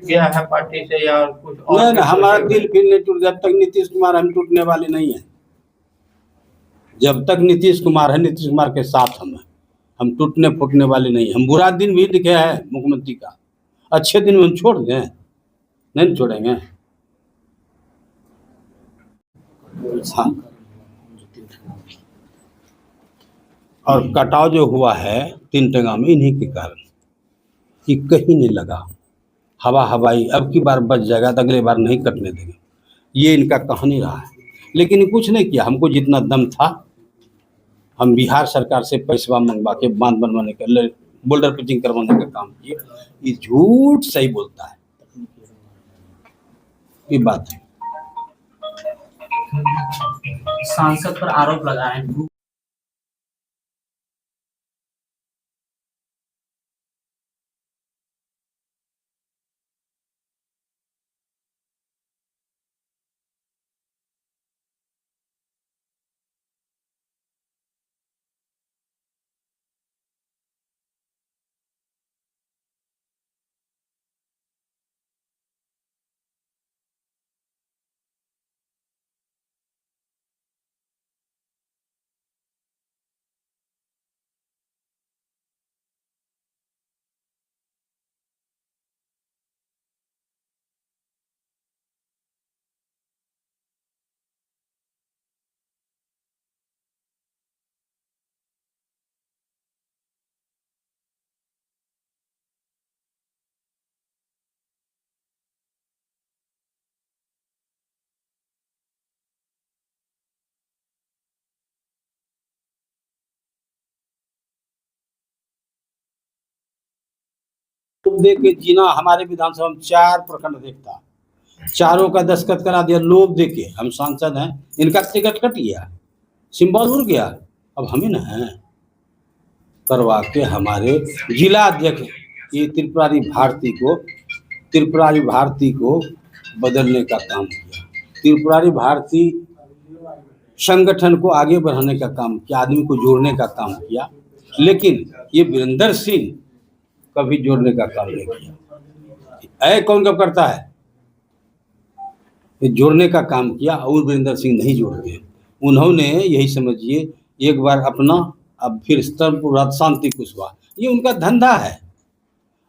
गया है पार्टी से या कुछ और? नहीं, हमारा दिल फिर नहीं टूट। जब तक नीतीश कुमार हम टूटने वाले नहीं है। जब तक नीतीश कुमार है, नीतीश कुमार के साथ हम टूटने फूटने वाले नहीं। हम बुरा दिन भी दिखे है मुख्यमंत्री का, अच्छे दिन में हम छोड़ दें? नहीं छोड़ेंगे। हाँ, और कटाव जो हुआ है 3 टंगा में इन्हीं के कारण, कि कहीं नहीं लगा। हवाई अब की बार बच जाएगा तो अगले बार नहीं कटने देंगे, ये इनका कहानी रहा है। लेकिन कुछ नहीं किया। हमको जितना दम था, हम बिहार सरकार से पैसा मंगवा के बांध बनवाने का, बोल्डर पिचिंग करवाने का काम किए। ये झूठ सही बोलता है, ये बात है। सांसद पर आरोप लगा है। दे के जीना हमारे विधानसभा में 4 प्रखंड देखता, चारों का दस्तखत करा दिया लोभ दे के। हम सांसद हैं, इनका टिकट कट गया, सिंबल उड़ गया, अब हमें ना है करवा के हमारे जिला अध्यक्ष ये त्रिपुरारी भारती को बदलने का काम किया। त्रिपुरारी भारती संगठन को आगे बढ़ाने का काम किया, आदमी को जोड़ने का काम किया। लेकिन ये वीरेंद्र सिंह कभी जोड़ने का काम नहीं किया। कौन कब करता है? ये जोड़ने का काम किया और वीरेंद्र सिंह नहीं जोड़ते। उन्होंने यही समझिए एक बार अपना, अब फिर स्तंभ शांति कुशवाहा, ये उनका धंधा है।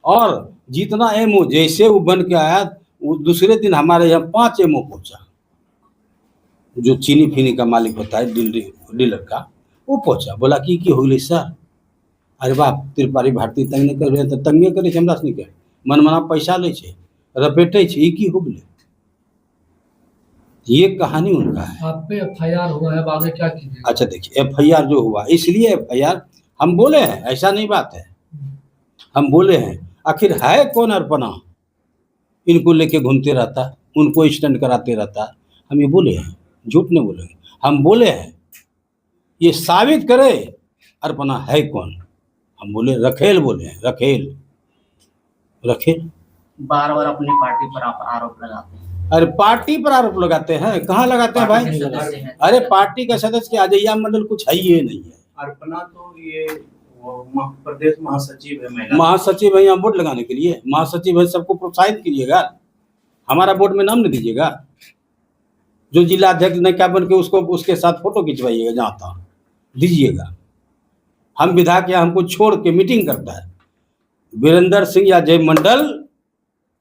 और जितना एमओ जैसे वो बन के आया, वो दूसरे दिन हमारे यहाँ 5 एमओ पहुंचा। जो चीनी फीनी का मालिक होता है डीलर का, वो पहुंचा, बोला कि हो गई सर? अरे बाप, त्रिपुरारी भारती तंग नहीं कर तो तंगे करे हमरा से नहीं, मनमाना पैसा ले रपेटे की हो गए। ये कहानी उनका है। आप पे एफआईआर हुआ है, बाद में क्या कीजिए? अच्छा देखिए, एफआईआर जो हुआ, इसलिए एफआईआर हम बोले हैं, ऐसा नहीं बात है, हम बोले हैं। आखिर है कौन अर्पणा इनको लेके घूमते रहता, उनको स्टैंड कराते रहता? हम ये बोले हैं, झूठ नहीं बोले। हम बोले हैं ये साबित करे अर्पणा है कौन। हम बोले रखेल, बोले हैं रखेल। बार बार अपनी पार्टी पर आप आरोप लगाते हैं। अरे पार्टी पर आरोप लगाते हैं? कहाँ लगाते हैं भाई? अरे पार्टी का सदस्य के अजैया मंडल कुछ है ही नहीं है। अर्पणा तो ये प्रदेश महासचिव है, महासचिव है यहाँ वोट लगाने के लिए। महासचिव है, सबको प्रोत्साहित कीजिएगा, हमारा वोट में नाम नहीं दीजिएगा। जो जिला अध्यक्ष ने क्या बन के उसको उसके साथ फोटो खिंचवाइएगा, जहाँ तहाँ दीजिएगा। हम विधायक या हमको छोड़ के मीटिंग करता है। वीरेंद्र सिंह या जय मंडल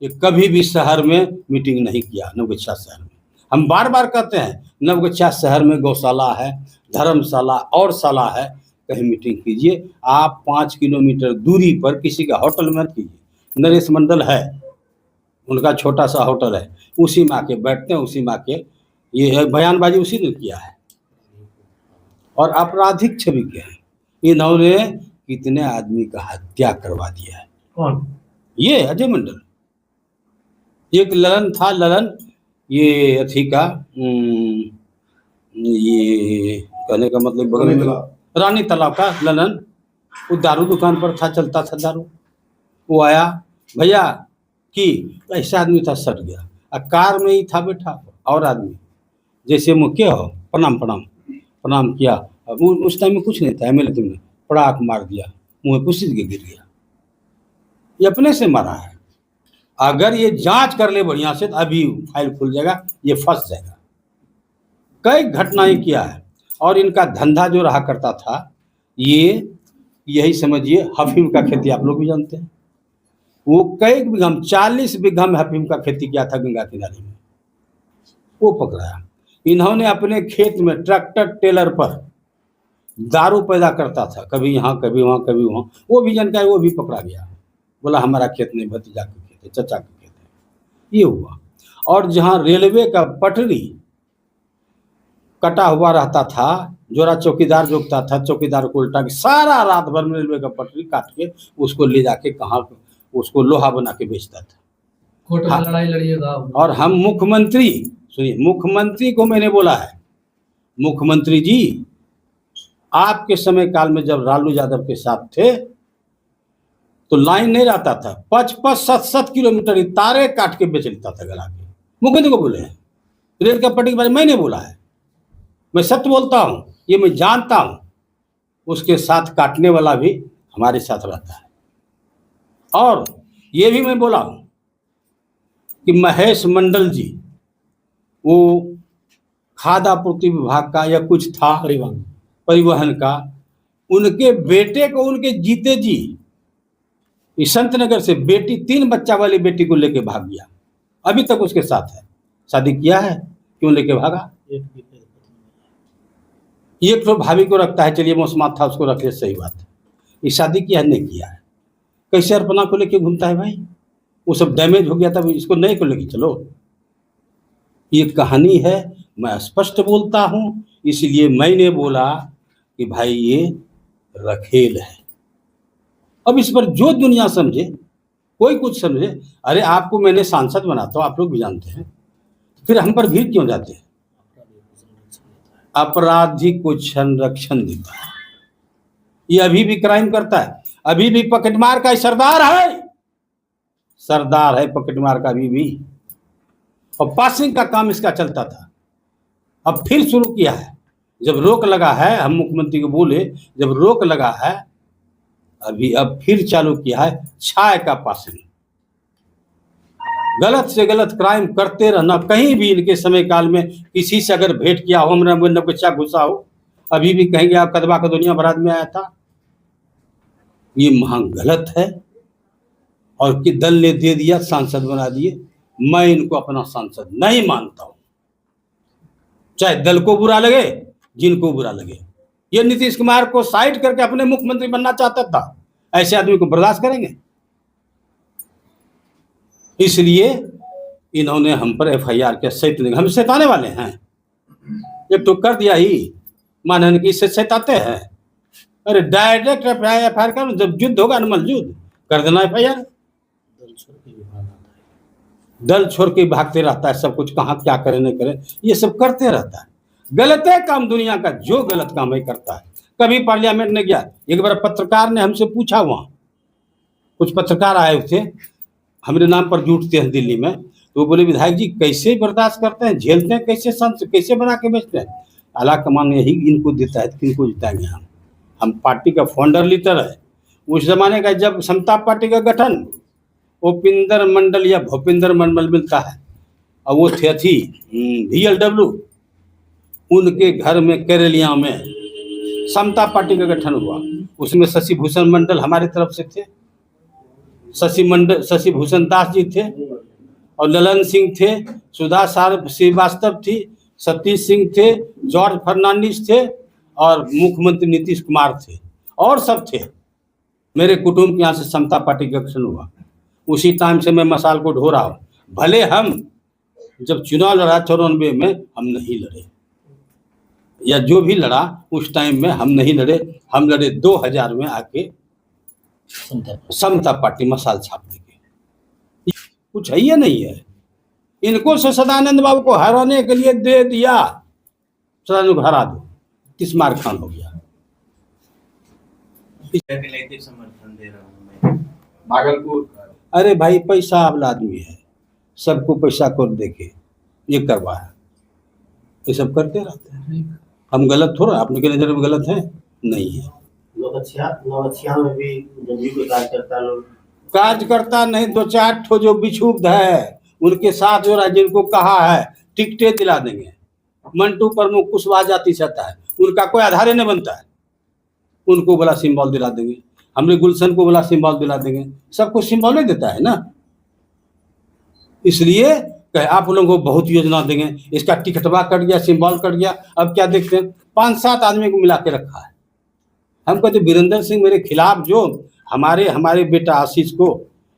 ये कभी भी शहर में मीटिंग नहीं किया, नवगछिया शहर में। हम बार बार कहते हैं नवगछिया शहर में गौशाला है, धर्मशाला और शाला है, कहीं मीटिंग कीजिए। आप 5 किलोमीटर दूरी पर किसी का होटल में कीजिए। नरेश मंडल है, उनका छोटा सा होटल है, उसी में आके बैठते हैं, उसी में आके ये बयानबाजी उसी ने किया है। और आपराधिक छवि के हैं, इन्होंने कितने आदमी का हत्या करवा दिया है। कौन? ये अजय मंडल। एक ललन था, ललन ये अथी का, ये कहने का मतलब बगल में रानी तालाब का ललन, वो दारू दुकान पर था, चलता था दारू। वो आया, भैया कि ऐसा आदमी था, सट गया। कार में ही था बैठा और आदमी, जैसे मुख्य हो प्रणाम प्रणाम प्रणाम किया। अब उस टाइम में कुछ नहीं था, एमएलए तुमने पड़ाक मार दिया, मुँह पुष्ट के गिर गया। ये अपने से मारा है। अगर ये जांच कर ले बढ़िया से तो अभी फाइल खुल जाएगा, ये फंस जाएगा। कई घटनाएं किया है। और इनका धंधा जो रहा करता था, ये यही समझिए अफीम का खेती, आप लोग भी जानते हैं। वो कई बीघा 40 बीघा में अफीम का खेती किया था गंगा किनारे में, वो पकड़ाया। इन्होंने अपने खेत में ट्रैक्टर टेलर पर दारू पैदा करता था, कभी यहाँ कभी वहाँ कभी वहाँ, वो भी जानकारी, वो भी पकड़ा गया। बोला हमारा खेत नहीं, भतीजा का खेत है, चचा का खेत है। ये हुआ। और जहाँ रेलवे का पटरी कटा हुआ रहता था, जोरा चौकीदार जोगता था, चौकीदार को उल्टा के सारा रात भर में रेलवे का पटरी काट के उसको ले जाके कहाँ उसको लोहा बना के बेचता था। कोर्ट में हाँ। लड़ाई लड़िएगा। और हम मुख्यमंत्री, सुनिए, मुख्यमंत्री को मैंने बोला है, मुख्यमंत्री जी आपके समय काल में जब लालू यादव के साथ थे तो लाइन नहीं रहता था, 55-7 किलोमीटर तारे काट के बेच लेता था गला के। मुख्यमंत्री को बोले हैं, रेल का पटरी के बारे में मैंने बोला है, मैं सत्य बोलता हूँ, ये मैं जानता हूँ। उसके साथ काटने वाला भी हमारे साथ रहता है। और ये भी मैं बोला हूँ कि महेश मंडल जी, वो खाद्य आपूर्ति विभाग का या कुछ था, परिवहन का, उनके बेटे को उनके जीते जी इस संतनगर से बेटी, 3 बच्चा वाली बेटी को लेके भाग गया। अभी तक उसके साथ है, शादी किया है, क्यों लेके भागा? एक तो भाभी को रखता है, चलिए मौसमात था उसको रख ले, सही बात है। ये शादी किया नहीं किया है, कैसे अर्पणा को लेके घूमता है भाई? वो सब डैमेज हो गया था, इसको नहीं को लेके चलो। ये कहानी है, मैं स्पष्ट बोलता हूँ, इसलिए मैंने बोला कि भाई ये रखेल है। अब इस पर जो दुनिया समझे, कोई कुछ समझे, अरे आपको मैंने सांसद बनाता हूँ, आप लोग भी जानते हैं, फिर हम पर भीड़ क्यों जाते हैं? अपराधी को संरक्षण देता है। ये अभी भी क्राइम करता है, अभी भी पॉकेटमार का सरदार है, सरदार है पॉकेटमार का अभी भी। और पासिंग का काम इसका चलता था, अब फिर शुरू किया है। जब रोक लगा है, हम मुख्यमंत्री को बोले, जब रोक लगा है अभी, अब फिर चालू किया है छाय का पासिंग। गलत से गलत क्राइम करते रहना। कहीं भी इनके समय काल में किसी से अगर भेंट किया हो, हमारा मुंह बच्चा घुसा हो, अभी भी कहेंगे आप कदवा का दुनिया भर आदमी आया था। ये महान गलत है। और कि दल ने दे दिया, सांसद बना दिए। मैं इनको अपना सांसद नहीं मानता हूं, चाहे दल को बुरा लगे, जिनको बुरा लगे। ये नीतीश कुमार को साइड करके अपने मुख्यमंत्री बनना चाहता था, ऐसे आदमी को बर्दाश्त करेंगे? इसलिए इन्होंने हम पर FIR के सैताने, हम सैताने वाले हैं। एक तो कर दिया ही, मानन की से सैताते हैं। अरे डायरेक्ट FIR कर, जब युद्ध होगा अनुमल युद्ध कर देना FIR। दल छोड़ के भागते रहता है, सब कुछ कहाँ क्या करे नहीं करे, ये सब करते रहता है। गलत है काम, दुनिया का जो गलत काम है करता है। कभी पार्लियामेंट में गया, एक बार पत्रकार ने हमसे पूछा, वहाँ कुछ पत्रकार आए थे, हमारे नाम पर जुटते हैं दिल्ली में, तो वो बोले विधायक जी कैसे बर्दाश्त करते हैं, झेलते हैं, कैसे कैसे बना के बेचते हैं? आला कमान यही इनको देता है, किनको जिताएंगे हम पार्टी का फाउंडर लीडर है। उस जमाने का जब समता पार्टी का गठन, उपिंदर मंडल या भूपिंदर मंडल मिलता है, और वो थे VLW, उनके घर में केरलिया में समता पार्टी का गठन हुआ। उसमें शशि भूषण मंडल हमारी तरफ से थे, शशि भूषण दास जी थे, और ललन सिंह थे, सुधा श्रीवास्तव थी, सतीश सिंह थे, जॉर्ज फर्नांडिस थे, और मुख्यमंत्री नीतीश कुमार थे, और सब थे। मेरे कुटुंब के यहाँ से समता पार्टी का गठन हुआ। उसी टाइम से मैं मसाल को ढो रहा हूँ। भले हम जब चुनाव लड़ा 94 में, हम नहीं लड़े, या जो भी लड़ा उस टाइम में हम नहीं लड़े। हम लड़े 2000 में आके समता पार्टी मसाल छापने के। कुछ है या नहीं है? इनको से सदानंद बाबू को हराने के लिए दे दिया, सदानंद को हरा दो, तिस्मार खान हो गया। राजनीतिक समर्थन दे रहा हूँ मैं। भागलपुर, अरे भाई पैसा वाला आदमी है, सबको पैसा को देके ये करवा है, ये सब करते रहते हैं। हम गलत थोड़ा, अपने के नजर में गलत है नहीं है। नौबछिया में भी जदयू के कार्यकर्ता लोग कार्यकर्ता नहीं, दो चार ठो जो बिछुब्ध है उनके साथ जो जिनको कहा है टिकटें दिला देंगे। मंटू प्रमुख कुशवाहा जाति से आता है, उनका कोई आधार ही नहीं बनता है, उनको बोला सिंबल दिला देंगे। हमने गुलशन को बोला सिंबल दिला देंगे। सबको सिंबल ही देता है ना, इसलिए आप लोगों को बहुत योजना देंगे। इसका टिकटवा कट गया, सिंबल कट गया। अब क्या देखते हैं, 5-7 आदमी को मिला के रखा है। हम कहते वीरेंद्र सिंह मेरे खिलाफ जो हमारे बेटा आशीष को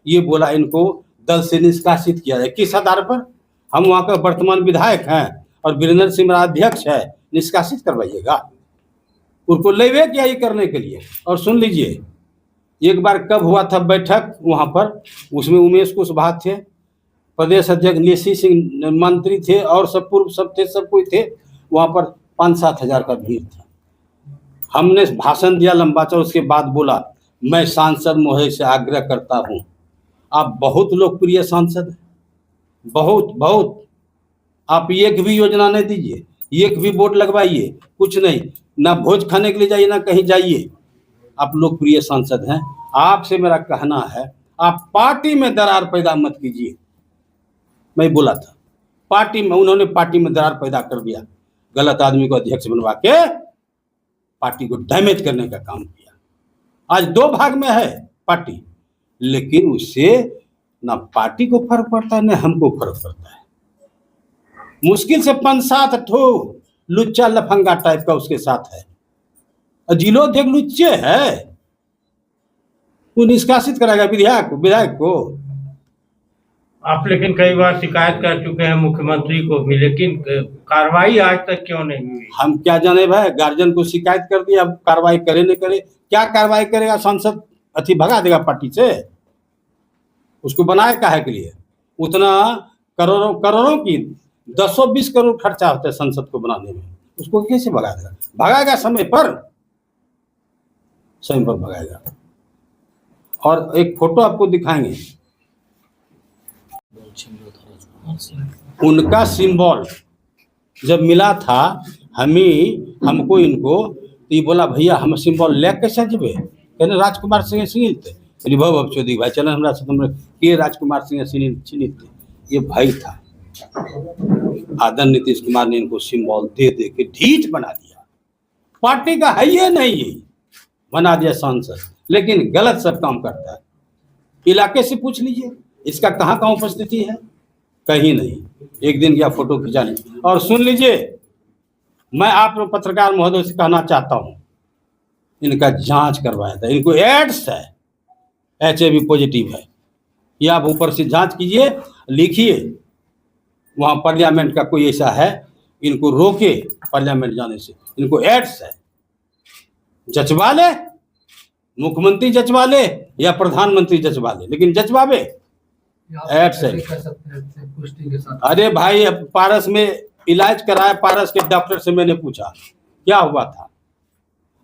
ये बोला, इनको दल से निष्कासित किया जाए। किस आधार पर? हम वहाँ का वर्तमान विधायक हैं और वीरेंद्र सिंह मेरा अध्यक्ष है, निष्कासित करवाइएगा? उनको लेवे क्या ये करने के लिए? और सुन लीजिए, एक बार कब हुआ था बैठक वहाँ पर, उसमें उमेश कुशवाहा थे, प्रदेश अध्यक्ष निशी सिंह मंत्री थे और सब पूर्व सब थे, सब कोई थे। वहाँ पर 5-7 हजार का भीड़ था। हमने भाषण दिया लंबा चौड़ा, उसके बाद बोला मैं सांसद महोदय से आग्रह करता हूँ, आप बहुत लोकप्रिय सांसद हैं, बहुत आप एक भी योजना नहीं दीजिए, एक भी वोट लगवाइए, कुछ नहीं, ना भोज खाने के लिए जाइए ना कहीं जाइए, आप लोकप्रिय सांसद हैं। आपसे मेरा कहना है आप पार्टी में दरार पैदा मत कीजिए। मैं बोला था पार्टी में, उन्होंने पार्टी में दरार पैदा कर दिया, गलत आदमी को अध्यक्ष बनवा के पार्टी को डैमेज करने का काम किया। आज 2 भाग में है पार्टी, लेकिन उससे ना पार्टी को फर्क पड़ता है ना हमको फर्क पड़ता है। मुश्किल से 5-7 ठो लुच्चा लफंगा टाइप का उसके साथ है, जिलोध्यक्ष लुच्चे है, वो निष्कासित कराएगा विधायक को। आप लेकिन कई बार शिकायत कर चुके हैं मुख्यमंत्री को भी, लेकिन कार्रवाई आज तक क्यों नहीं हुई? हम क्या जाने भाई, गार्जियन को शिकायत कर दिया, अब कार्रवाई करे न करे, क्या कार्रवाई करेगा? सांसद अथी भगा देगा पार्टी से? उसको बनाए काहे के लिए? उतना करोड़ों की 10-20 करोड़ खर्चा होता है संसद को बनाने में, उसको कैसे भगा देगा? भगाएगा समय पर भगाएगा। और एक फोटो आपको दिखाएंगे, उनका सिंबल जब मिला था हमको इनको, तो ये बोला भैया हम सिंबल ले कैसे जबे? कहने राजकुमार सिंह सीनित थे, भव चौधरी भाई चलन हमरा से तुम के राजकुमार सिंह सीनित थे, ये भाई था। आदर नीतीश कुमार ने इनको सिंबल दे के ढीठ बना दिया, पार्टी का है ये नहीं, ये बना दिया सांसद, लेकिन गलत सब काम करता है। इलाके से पूछ लीजिए इसका कहाँ उपस्थिति है, कहीं नहीं। एक दिन गया फोटो खिंचाने। और सुन लीजिए, मैं आप पत्रकार महोदय से कहना चाहता हूँ, इनका जांच करवाया था, इनको एड्स है, HIV पॉजिटिव है, ये आप ऊपर से जांच कीजिए, लिखिए वहाँ पार्लियामेंट का कोई ऐसा है, इनको रोके पार्लियामेंट जाने से, इनको एड्स है। जचवा ले, मुख्यमंत्री जचवा ले या प्रधानमंत्री जचवा ले, लेकिन जचवावे एड्स है। अरे भाई, अब पारस में इलाज कराया, पारस के डॉक्टर से मैंने पूछा क्या हुआ था।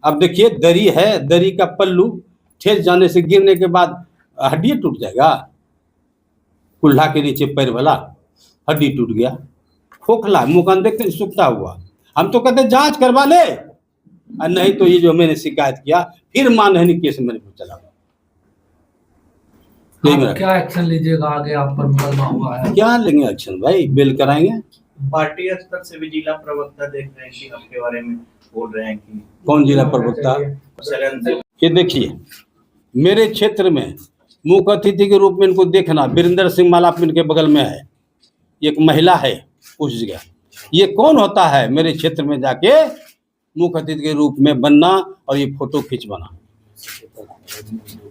अब देखिए दरी है, दरी का पल्लू ठेस जाने से गिरने के बाद हड्डी टूट जाएगा, कुल्हा के नीचे पैर वाला हड्डी टूट गया, खोखला मुकान देखते सूखता हुआ। हम तो कहते जांच करवा ले, और नहीं तो ये जो मैंने शिकायत किया फिर मानहानि केस मैंने चला। क्या एक्शन लीजिएगा आगे? आप पर मुकदमा हुआ है, क्या लेंगे एक्शन भाई? बेल कराएंगे। पार्टी स्तर से भी जिला प्रवक्ता देख रहे हैं कि आपके बारे में बोल रहे हैं कि कौन जिला प्रवक्ता? ये देखिए मेरे क्षेत्र में मुख्य अतिथि के रूप में इनको देखना, वीरेंद्र सिंह मालापुर के बगल में है, एक महिला है उस जगह। ये कौन होता है मेरे क्षेत्र में जाके मुख्य अतिथि के रूप में बनना और ये फोटो खिंचवाना,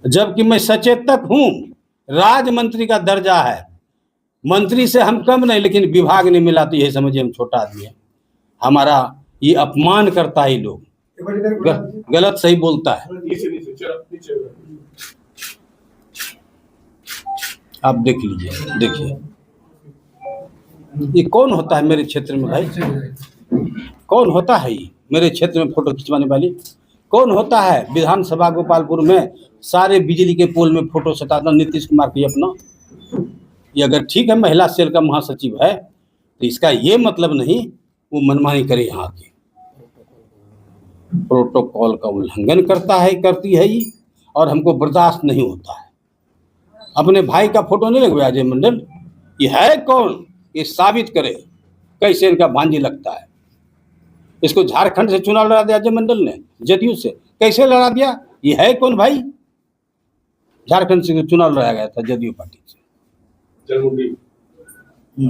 जबकि मैं सचेतक हूँ, राज्य मंत्री का दर्जा है, मंत्री से हम कम नहीं, लेकिन विभाग नहीं मिला तो ये समझिए हम छोटा आदमी है। हमारा ये अपमान करता है, लोग गलत सही बोलता है। आप देख लीजिए, देखिए ये कौन होता है मेरे क्षेत्र में भाई? कौन होता है ये मेरे क्षेत्र में फोटो खिंचवाने वाली? कौन होता है विधानसभा गोपालपुर में सारे बिजली के पोल में फोटो सटाता? नीतीश कुमार की अपना। ये अगर ठीक है महिला सेल का महासचिव है तो इसका ये मतलब नहीं वो मनमानी करे, यहाँ के प्रोटोकॉल का उल्लंघन करता है, करती है ये, और हमको बर्दाश्त नहीं होता है। अपने भाई का फोटो नहीं लगवाया अजय मंडल? ये है कौन? ये साबित करे कैसे इनका भांजी लगता है। इसको झारखंड से चुनाव लड़ा दिया अजय मंडल ने, जदयू से। कैसे लड़ा दिया? ये है कौन भाई? झारखंड से चुनाव लड़ा गया था जदयू पार्टी से,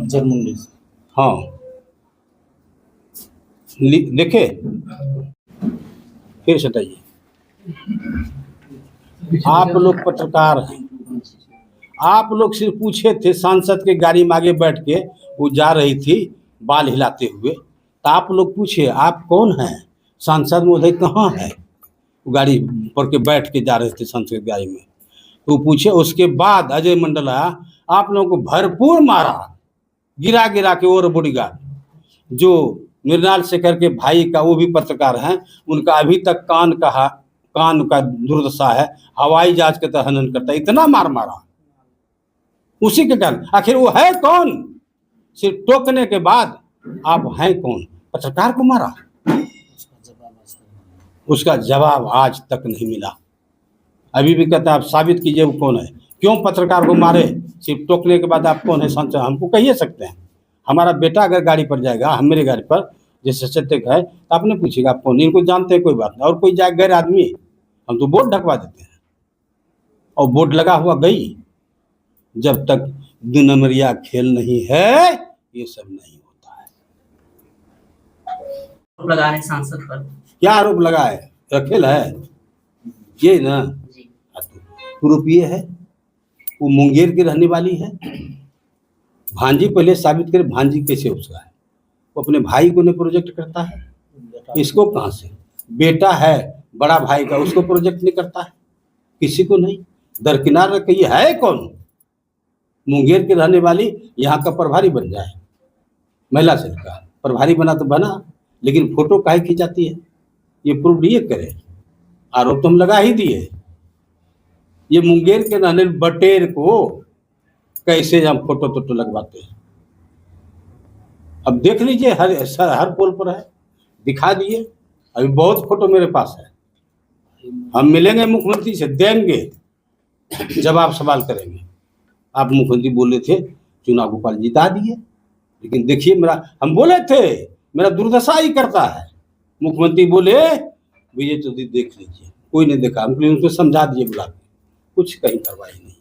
जरमुंडी से। हाँ देखे, फिर सटाइए। आप लोग पत्रकार हैं, आप लोग सिर्फ पूछे थे सांसद के गाड़ी में आगे बैठ के, वो जा रही थी बाल हिलाते हुए, तो आप लोग पूछे आप कौन हैं, सांसद महोदय कहाँ है? वो गाड़ी पर के बैठ के जा रहे थे सांसद की गाड़ी में, तो पूछे। उसके बाद अजय मंडल आया, आप लोगों को भरपूर मारा, गिरा गिरा के। और बॉडीगार्ड जो मृणाल शेखर के भाई का, वो भी पत्रकार हैं, उनका अभी तक कान का दुर्दशा है, हवाई जहाज के तरह हनन करता है, इतना मार मारा उसी के कारण। आखिर वो है कौन? सिर्फ टोकने के बाद आप हैं कौन? पत्रकार को मारा, उसका जवाब आज तक नहीं मिला। अभी भी कहता है आप साबित कीजिए वो कौन है। क्यों पत्रकार को मारे? सिर्फ टोकने के बाद आप कौन है सांसद? हमको कहिए सकते हैं। हमारा बेटा अगर गाड़ी पर जाएगा, हम मेरे गाड़ी पर, जैसे सत्य है, तो आपने पूछेगा आप कौन? इनको जानते हैं कोई बात नहीं। और कोई जाए गैर आदमी, हम तो बोर्ड ढकवा देते हैं, और बोर्ड लगा हुआ गई। जब तक 2 नंबरिया खेल नहीं है, ये सब नहीं होता है। आरोप लगा रहे हैं सांसद पर। क्या आरोप लगा है? रखेल है ये ना? जी। प्रूफ ये है, वो मुंगेर की रहने वाली है। भांजी पहले साबित करे, भांजी कैसे उसका है? वो अपने भाई को नहीं प्रोजेक्ट करता है, इसको कहाँ से? बेटा है बड़ा भाई का, उसको प्रोजेक्ट नहीं करता है, किसी को नहीं। दरकिनार रख, ये है कौन? मुंगेर की रहने वाली, यहाँ का प्रभारी बन जाए, महिला सेल का प्रभारी बना तो बना, लेकिन फोटो काहे खिंचाती है? ये प्रूफ ये करे। आरोप तो हम लगा ही दिए। ये मुंगेर के रहने बटेर को कैसे हम फोटो टोटो लगवाते हैं? अब देख लीजिए, हर पोल पर है, दिखा दिए। अभी बहुत फोटो मेरे पास है। हम मिलेंगे मुख्यमंत्री से, देंगे जवाब, सवाल करेंगे। आप मुख्यमंत्री बोले थे चुनाव गोपाल जिता दिए, लेकिन देखिए मेरा, हम बोले थे मेरा दुर्दशा ही करता है। मुख्यमंत्री बोले विजय चौधरी देख लीजिए, कोई नहीं देखा। हम उनको समझा दिए बुला के, कुछ कहीं कार्रवाई नहीं।